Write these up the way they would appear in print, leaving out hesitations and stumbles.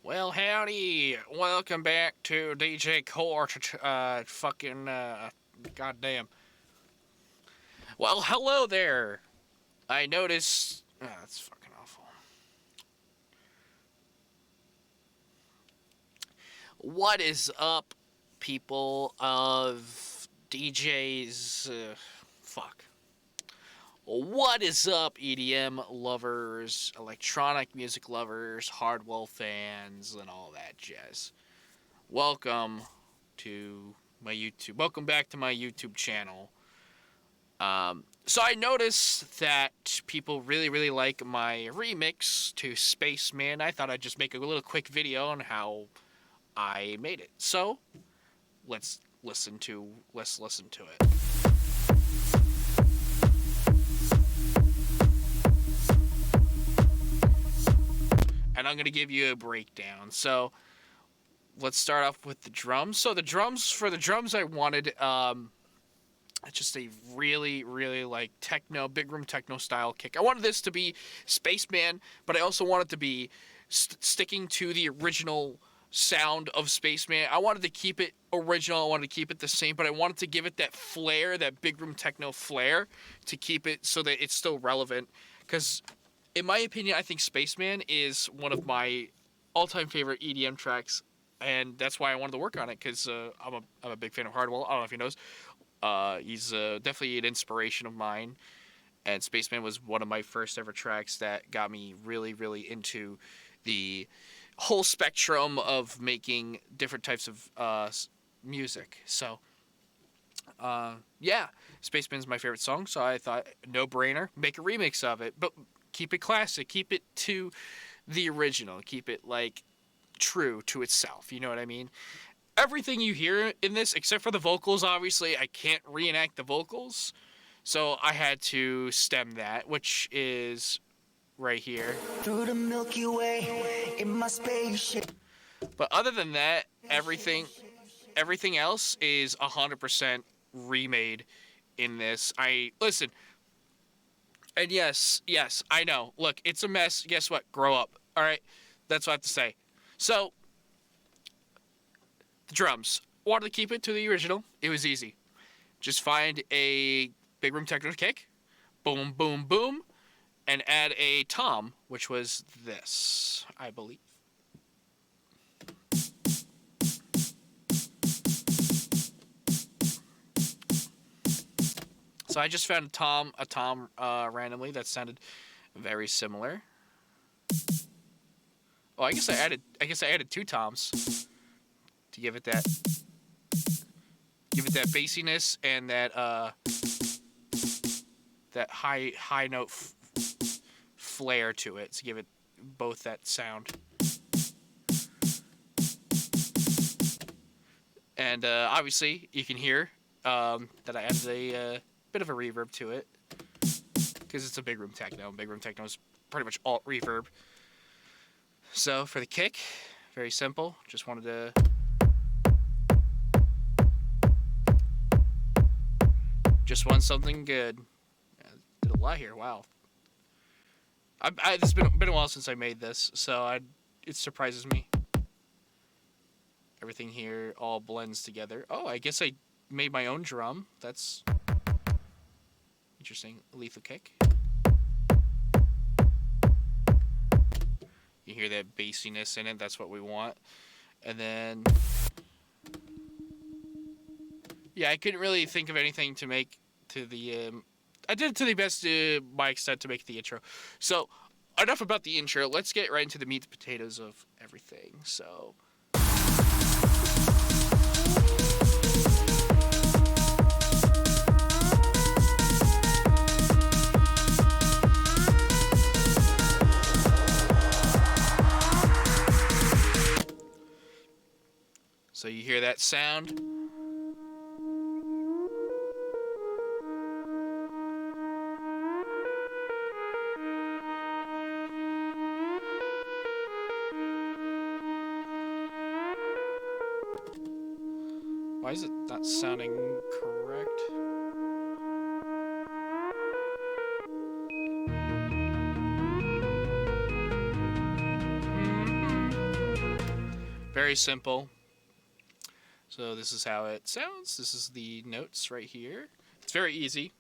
Well, howdy. Welcome back to DJ Court. Goddamn. Well, hello there. I noticed. That's fucking awful. What is up, people of DJs? Fuck. What is up, EDM lovers, electronic music lovers, Hardwell fans, and all that jazz? Welcome to my YouTube. Welcome back to my YouTube channel. So I noticed that people really like my remix to Spaceman. I thought I'd just make a little quick video on how I made it. So let's listen to it. And I'm gonna give you a breakdown. So let's start off with the drums. So the drums I wanted just a really like techno, big room techno style kick. I wanted this to be Spaceman, but I also wanted to be sticking to the original sound of Spaceman. I wanted to keep it original. I wanted to keep it the same, but I wanted to give it that flair, that big room techno flair, to keep it so that it's still relevant. Because in my opinion, I think Spaceman is one of my all-time favorite EDM tracks, and that's why I wanted to work on it, because I'm a big fan of Hardwell. I don't know if he knows. He's definitely an inspiration of mine, and Spaceman was one of my first ever tracks that got me really into the whole spectrum of making different types of music. So, yeah, Spaceman's my favorite song, so I thought, no brainer, make a remix of it, but keep it classic, keep it to the original, keep it like true to itself, you know what I mean? Everything you hear in this, except for the vocals, obviously, I can't reenact the vocals, so I had to stem that, which is right here. Through the Milky Way in my spaceship. But other than that, everything else is 100% remade in this. Listen, and yes, I know. Look, it's a mess. Guess what? Grow up. All right, that's what I have to say. So, the drums. Wanted to keep it to the original. It was easy. Just find a big room techno kick, boom, boom, boom, and add a tom, which was this, I believe. So I just found a tom randomly that sounded very similar. Oh, I guess I added two toms to give it that bassiness and that high note flair to it, to give it both that sound. And obviously you can hear that I added a bit of a reverb to it, because it's a big room techno. Big room techno is pretty much alt reverb. So for the kick, very simple. Just wanted to want something good. Did a lot here. Wow. It's been a while since I made this, so it surprises me. Everything here all blends together. Oh, I guess I made my own drum. That's interesting. Lethal kick. You hear that bassiness in it. That's what we want. And then, yeah, I couldn't really think of anything to make to the. I did it to the best of my extent to make the intro. So, enough about the intro. Let's get right into the meat and potatoes of everything. So. So you hear that sound? Why is it not sounding correct? Very simple. So this is how it sounds. This is the notes right here. It's very easy.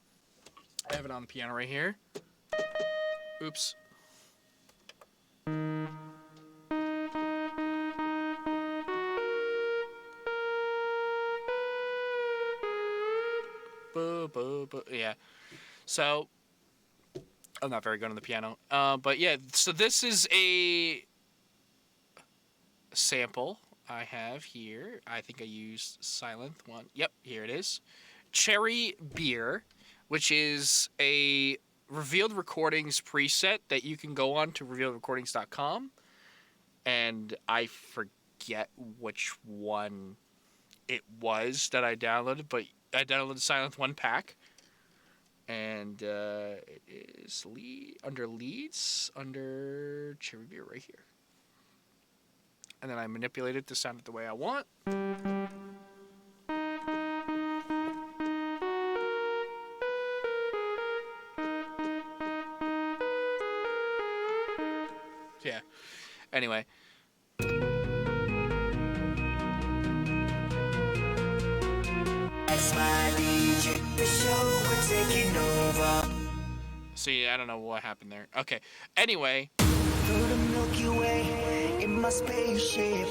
I have it on the piano right here. Oops. Yeah. So I'm not very good on the piano. But yeah, so this is a sample I have here. I think I used Silent one. Yep, here it is. Cherry Beer, which is a Revealed Recordings preset that you can go on to revealedrecordings.com. And I forget which one it was that I downloaded, but I downloaded Silent 1 pack. And it is under leads, under Cherry Beer right here. And then I manipulate it to sound it the way I want. Yeah. Anyway. See, I don't know what happened there. Okay. Anyway. Through the Milky Way, in my spaceship,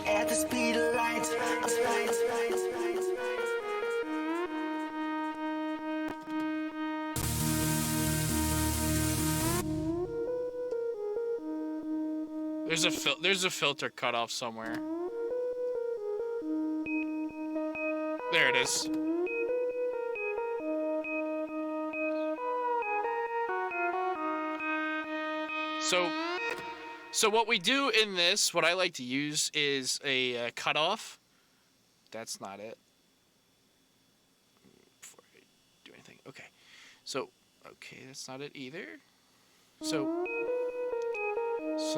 at the speed of light. There's a filter cut off somewhere. There it is. So what we do in this, what I like to use is a cutoff. That's not it. Before I do anything. Okay. So, okay, that's not it either. So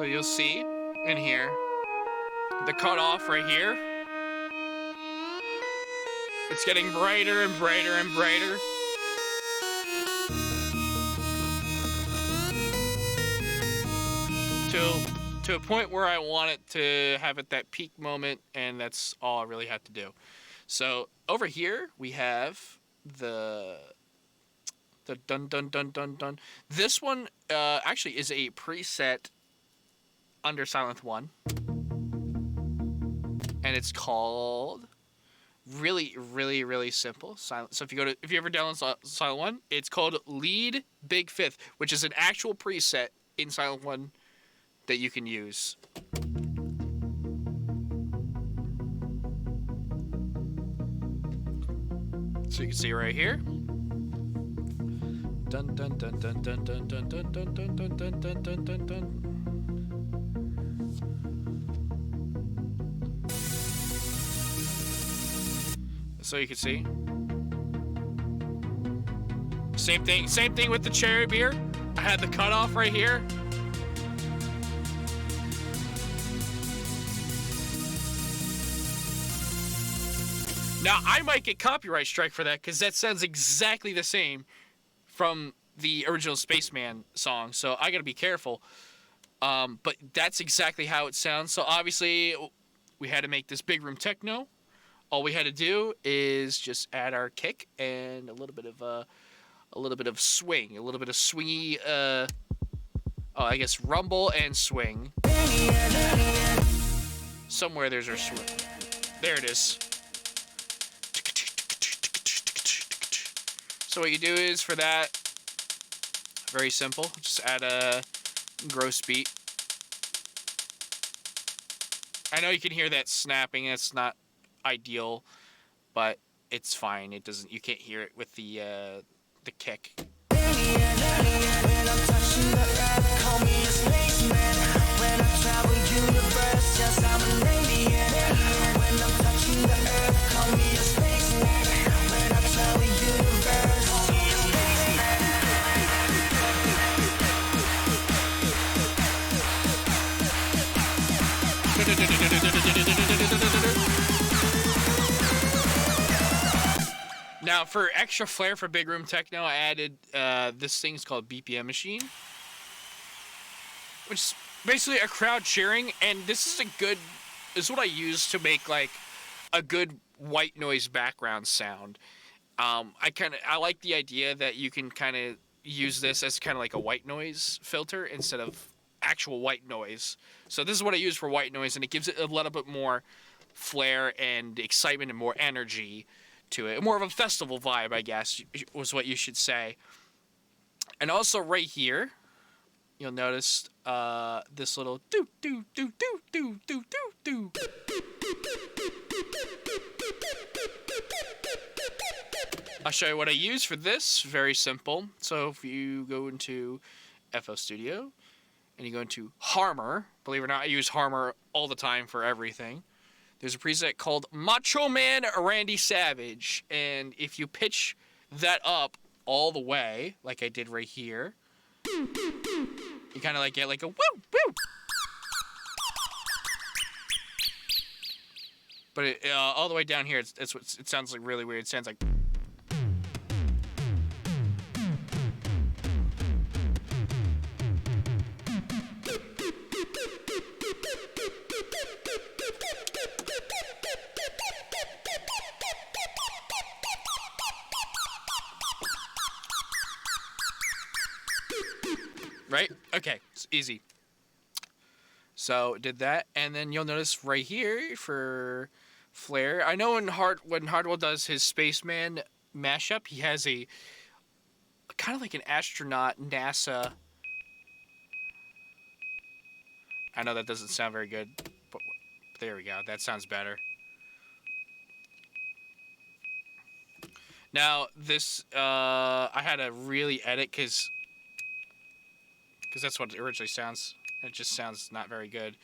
you'll see in here, the cutoff right here. It's getting brighter and brighter and brighter. To a point where I want it to have at that peak moment, and that's all I really have to do. So over here we have the dun dun dun dun dun. This one actually is a preset under Silent 1, and it's called really simple Silent. So if you ever download Silent 1, it's called Lead Big Fifth, which is an actual preset in Silent 1 that you can use. So you can see right here. Dun dun dun dun dun dun dun dun dun dun dun dun dun dun dun dun. So you can see. Same thing with the Cherry Beer. I had the cutoff right here. Now, I might get copyright strike for that because that sounds exactly the same from the original Spaceman song, so I gotta be careful. But that's exactly how it sounds. So obviously, we had to make this big room techno. All we had to do is just add our kick and a little bit of swing, a little bit of swingy. I guess rumble and swing. Somewhere there's our swing. There it is. So what you do is, for that, very simple, just add a gross beat. I know you can hear that snapping, it's not ideal, but it's fine. It doesn't, you can't hear it with the kick. Now, for extra flair for big room techno, I added this thing's called BPM machine, which is basically a crowd cheering, and this is a good is what I use to make like a good white noise background sound. I like the idea that you can kind of use this as kind of like a white noise filter instead of actual white noise. So this is what I use for white noise, and it gives it a little bit more flair and excitement and more energy to it. More of a festival vibe, I guess, was what you should say. And also right here, you'll notice this little do do do do do do do do. I'll show you what I use for this. Very simple. So if you go into FL Studio and you go into Harmor, believe it or not, I use Harmor all the time for everything. There's a preset called Macho Man Randy Savage, and if you pitch that up all the way, like I did right here, you kind of like get like a woo woo. But all the way down here, it sounds like really weird. It sounds like. Right? Okay, it's easy. So did that, and then you'll notice right here for flair. I know when Hardwell does his Spaceman mashup, he has a kind of like an astronaut NASA. I know that doesn't sound very good, but there we go. That sounds better. Now this I had to really edit because that's what it originally sounds. It just sounds not very good.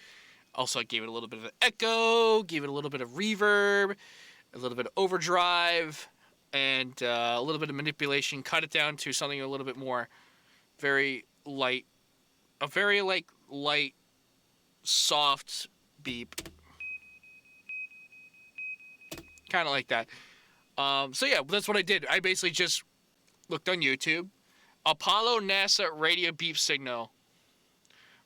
Also, I gave it a little bit of an echo, gave it a little bit of reverb, a little bit of overdrive, and a little bit of manipulation. Cut it down to something a little bit more very light, a very like light, soft beep. Kind of like that. So yeah, that's what I did. I basically just looked on YouTube. Apollo NASA radio beep signal.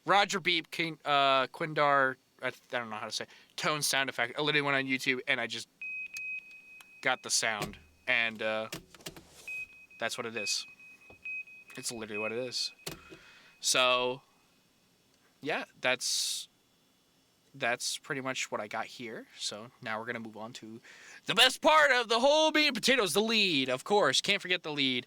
Roger beep, Quindar, I don't know how to say, tone sound effect. I literally went on YouTube and I just got the sound. And that's what it is. It's literally what it is. So, yeah, that's pretty much what I got here. So now we're going to move on to the best part of the whole meat and potatoes, the lead. Of course, can't forget the lead.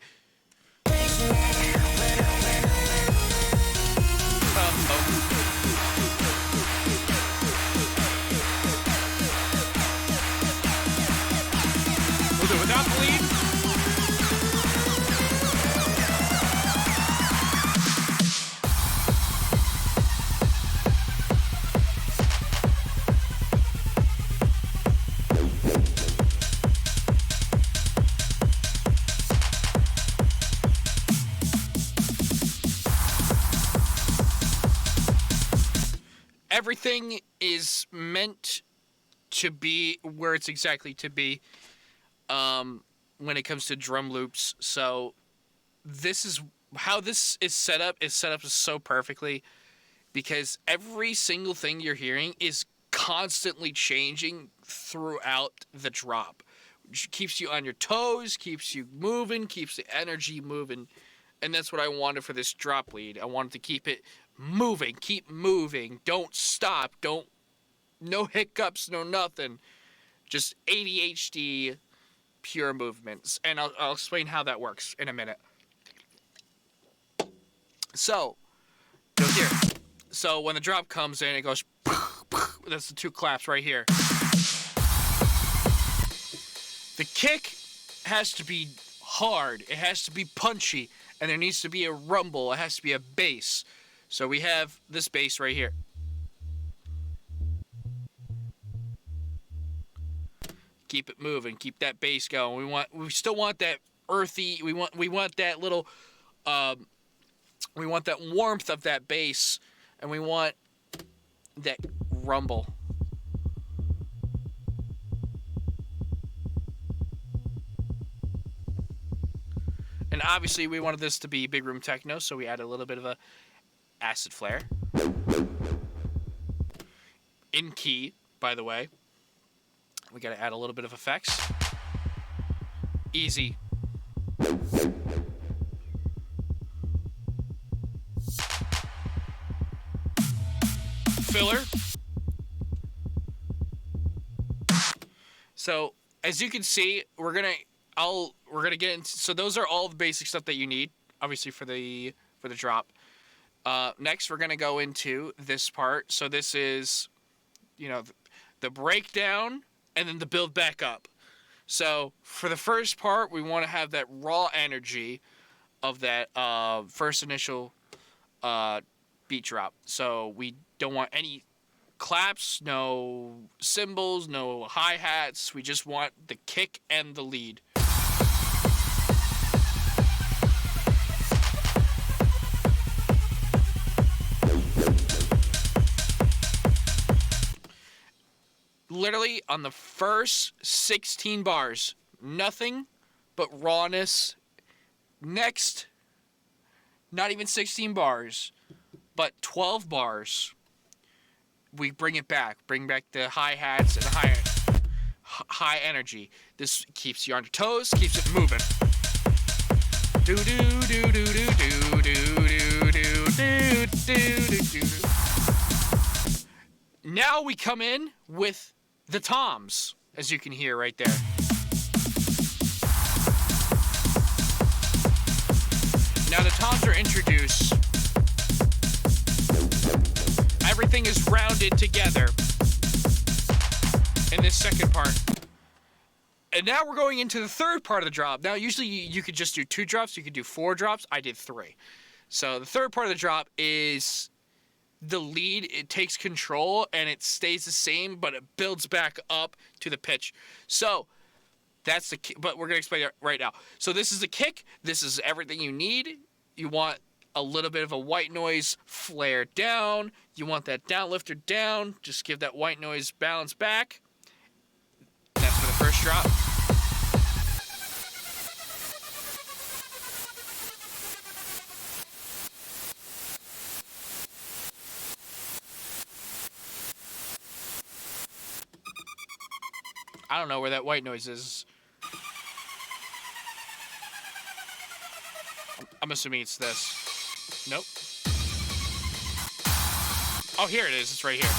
We'll do it without the lead. Everything is meant to be where it's exactly to be when it comes to drum loops. So this is how this is set up. Is set up so perfectly because every single thing you're hearing is constantly changing throughout the drop, which keeps you on your toes, keeps you moving, keeps the energy moving. And that's what I wanted for this drop lead. I wanted to keep it moving, keep moving, don't stop, no hiccups, no nothing. Just ADHD, pure movements. And I'll explain how that works in a minute. So, you'll hear. So when the drop comes in, it goes, that's the two claps right here. The kick has to be hard, it has to be punchy, and there needs to be a rumble, it has to be a bass. So we have this bass right here. Keep it moving, keep that bass going. We still want that earthy, we want that little we want that warmth of that bass, and we want that rumble. And obviously we wanted this to be big room techno, so we added a little bit of a acid flare in key. by the way. We got to add a little bit of effects. Easy. Filler. So as you can see, we're gonna get into. So those are all the basic stuff that you need, obviously for the drop. Next, we're gonna go into this part. So this is, the breakdown and then the build back up. So for the first part, we want to have that raw energy of that first initial beat drop. So we don't want any claps, no cymbals, no hi-hats. We just want the kick and the lead. Literally on the first 16 bars, nothing but rawness. Next, not even 16 bars, but 12 bars. We bring it back. Bring back the hi-hats and high energy. This keeps you on your toes, keeps it moving. Do do do do do do do do do do do. Now we come in with the toms, as you can hear right there. Now the toms are introduced. Everything is rounded together in this second part. And now we're going into the third part of the drop. Now, usually you could just do 2 drops. You could do 4 drops. I did 3. So the third part of the drop is the lead. It takes control and it stays the same, but it builds back up to the pitch. So that's the but we're going to explain it right now. So this is the kick. This is everything you need. You want a little bit of a white noise flare down. You want that down lifter down. Just give that white noise balance back. That's for the first drop. I don't know where that white noise is. I'm assuming it's this. Nope. Oh, here it is. It's right here.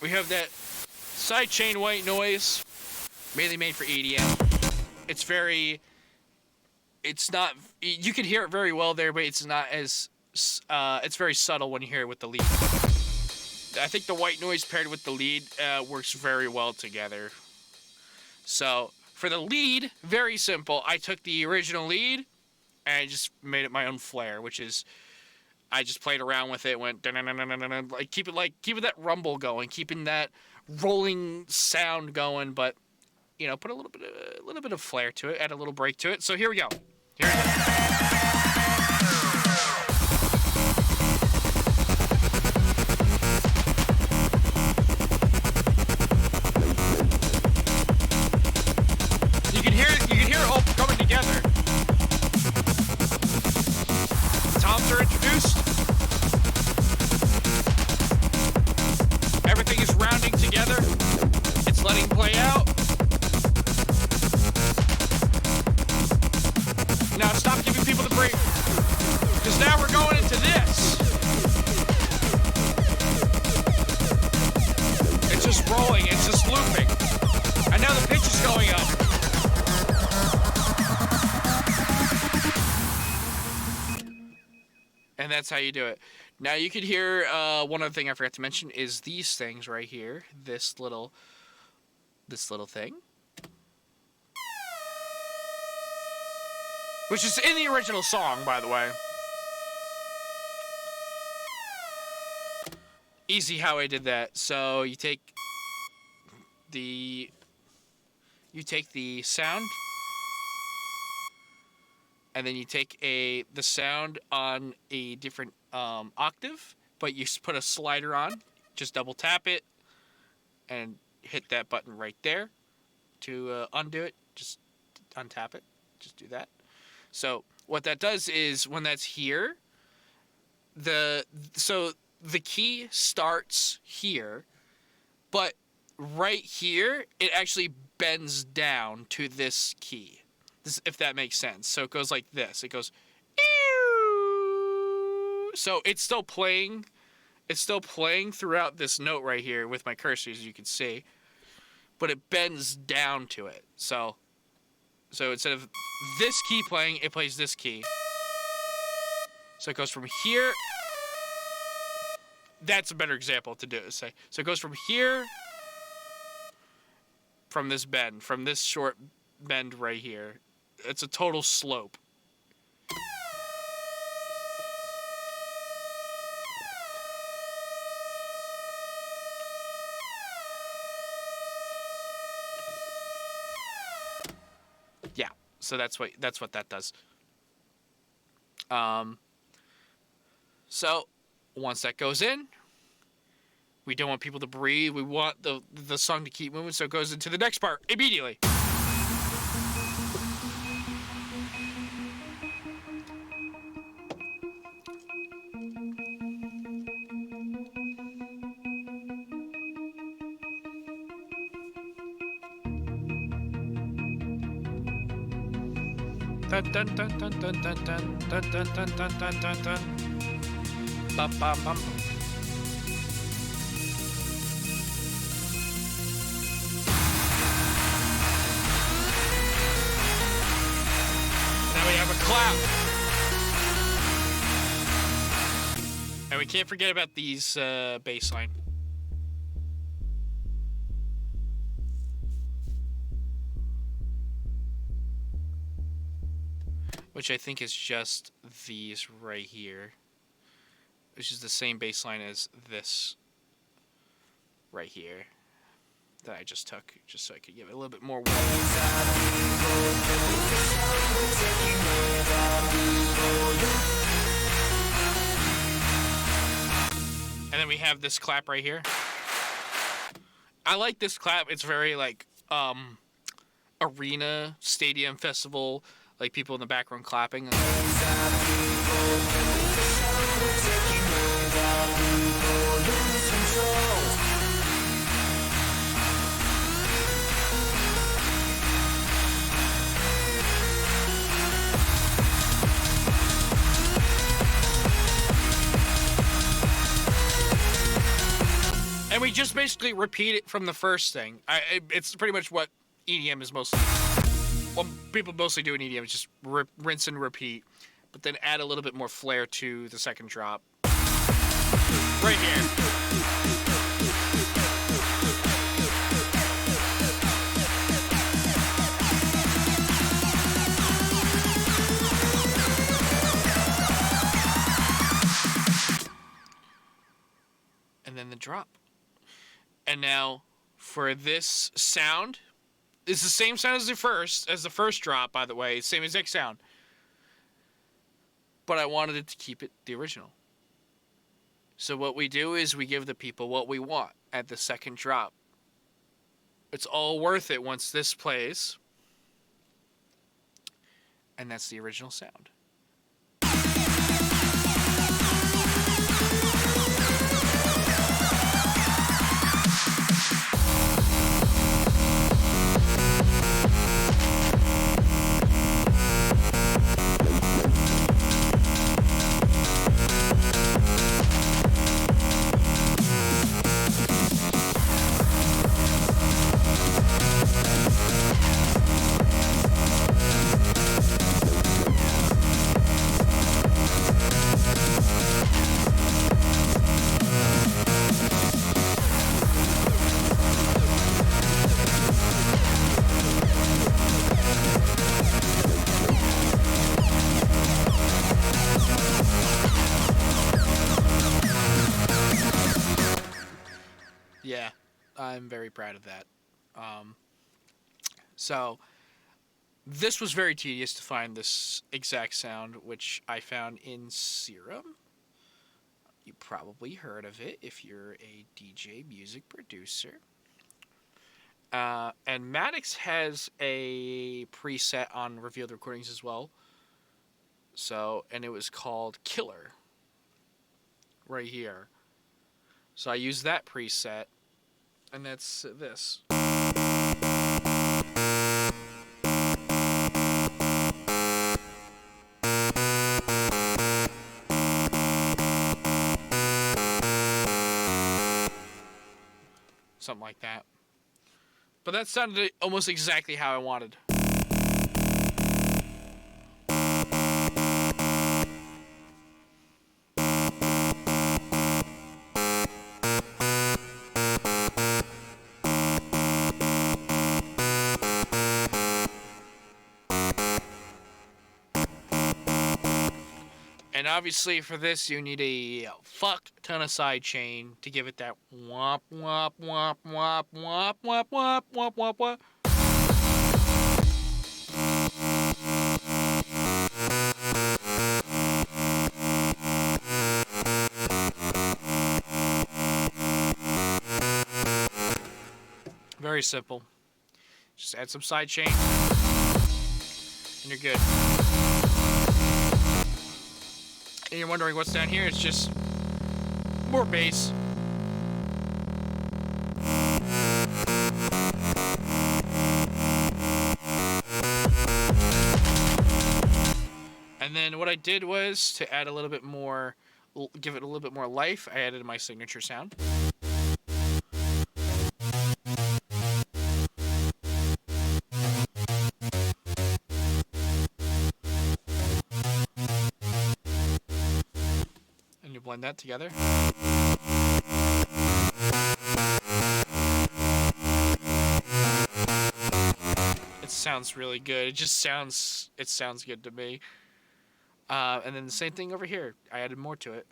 We have that sidechain white noise, mainly made for EDM. It's not, you can hear it very well there, but it's not as, it's very subtle when you hear it with the lead. I think the white noise paired with the lead works very well together. So for the lead, very simple. I took the original lead and I just made it my own flair, which is I just played around with it, went keep it that rumble going, keeping that rolling sound going, but put a little bit of flair to it, add a little break to it. So here we go. Here we go. You can hear it all coming together. Toms are introduced. Everything is rounding together. It's letting play out. Now stop giving people the break, because now we're going into this. It's just rolling, it's just looping. And now the pitch is going up. And that's how you do it. Now you could hear, one other thing I forgot to mention is these things right here. This little thing. Which is in the original song, by the way. Easy how I did that. So you take the sound, and then you take the sound on a different octave, but you put a slider on. Just double tap it and hit that button right there to undo it. Just untap it. Just do that. So what that does is when that's here, the so the key starts here, but right here it actually bends down to this key. This, if that makes sense. So it goes like this. It goes. So it's still playing. It's still playing throughout this note right here with my cursor, as you can see, but it bends down to it. So instead of this key playing, it plays this key. So it goes from here. That's a better example to do it. Say. So it goes from here, from this bend, from this short bend right here. It's a total slope. Yeah. So that's what that does. So once that goes in, we don't want people to breathe. We want the song to keep moving, so it goes into the next part immediately. Dun dun dun dun dun dun dun dun dun dun dun dun dun dun. Bum bum bum. Now we have a clap. And we can't forget about these bass line. Which I think is just these right here. Which is the same bass line as this right here that I just took, just so I could give it a little bit more warmth. And then we have this clap right here. I like this clap. It's very like arena, stadium, festival, like people in the background clapping. And we just basically repeat it from the first thing. It's pretty much what EDM is mostly. Well, people mostly do in EDM is just rinse and repeat, but then add a little bit more flair to the second drop. Right here. And then the drop. And now, for this sound, it's the same sound as the first drop, by the way. Same exact sound. But I wanted it to keep it the original. So what we do is we give the people what we want at the second drop. It's all worth it once this plays. And that's the original sound. Yeah, I'm very proud of that. So, this was very tedious to find this exact sound, which I found in Serum. You probably heard of it if you're a DJ music producer. And Maddox has a preset on Revealed Recordings as well. So, and it was called Killer. right here. So I use that preset, and that's this. Something like that. But that sounded almost exactly how I wanted. And obviously for this you need a fuck ton of sidechain to give it that womp womp womp womp womp womp womp womp womp womp. Very simple. Just add some sidechain and you're good. And you're wondering what's down here, it's just more bass. And then what I did was to add a little bit more, give it a little bit more life, I added my signature sound. And you blend that together. It sounds really good. It sounds good to me. And then the same thing over here. I added more to it.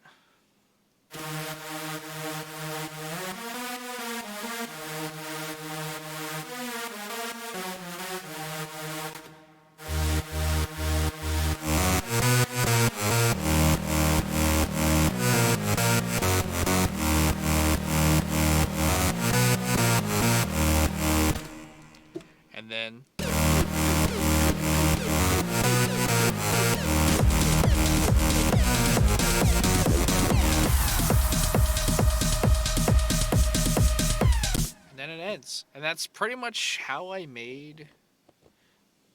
And then it ends. And that's pretty much how I made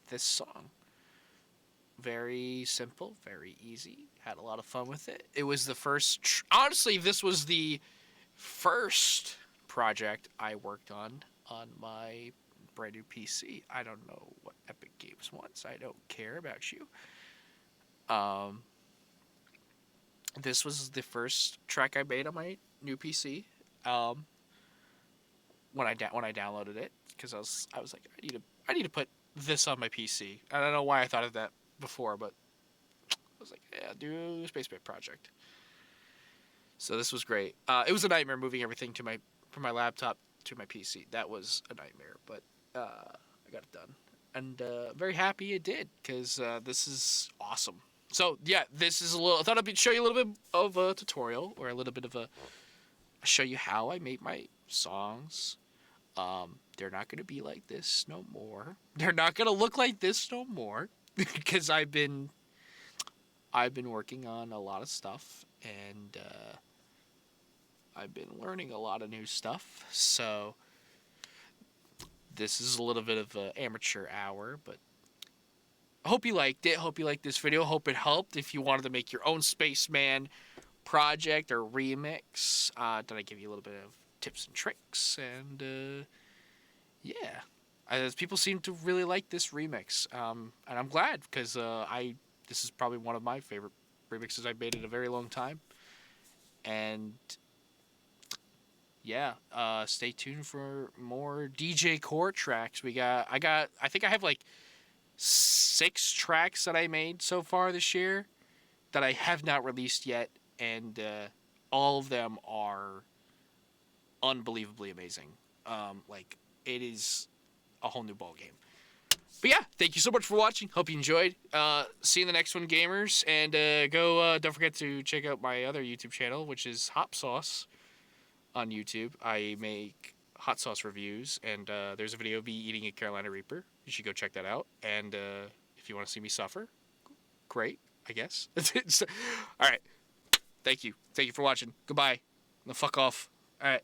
this song. Very simple, very easy. Had a lot of fun with it. It was the first... honestly, this was the first project I worked on my brand new PC. I don't know what Epic Games wants. I don't care about you. This was the first track I made on my new PC. When I downloaded it, because I was like, I need to put this on my PC. I don't know why I thought of that before, but I was like, yeah, do a Spaceman project. So this was great. It was a nightmare moving everything from my laptop to my PC. That was a nightmare, but I got it done, and very happy it did, because this is awesome. So yeah, this is a little. I thought I'd show you a little bit of a tutorial, or a little bit of show you how I make my songs. They're not gonna be like this no more. They're not gonna look like this no more, because I've been working on a lot of stuff, and I've been learning a lot of new stuff. So this is a little bit of an amateur hour, but I hope you liked it. Hope you liked this video. Hope it helped. If you wanted to make your own Spaceman project or remix, did I give you a little bit of tips and tricks? And yeah, as people seem to really like this remix, and I'm glad, because this is probably one of my favorite remixes I've made in a very long time. And yeah, stay tuned for more DJ Core tracks. I think I have like 6 tracks that I made so far this year that I have not released yet, and all of them are unbelievably amazing. Like, it is a whole new ball game. But yeah, thank you so much for watching. Hope you enjoyed. See you in the next one, gamers. And don't forget to check out my other YouTube channel, which is Hot Sauce on YouTube. I make hot sauce reviews, and there's a video of me eating a Carolina Reaper. You should go check that out. And if you want to see me suffer, great, I guess. All right. Thank you for watching. Goodbye. No, fuck off. All right.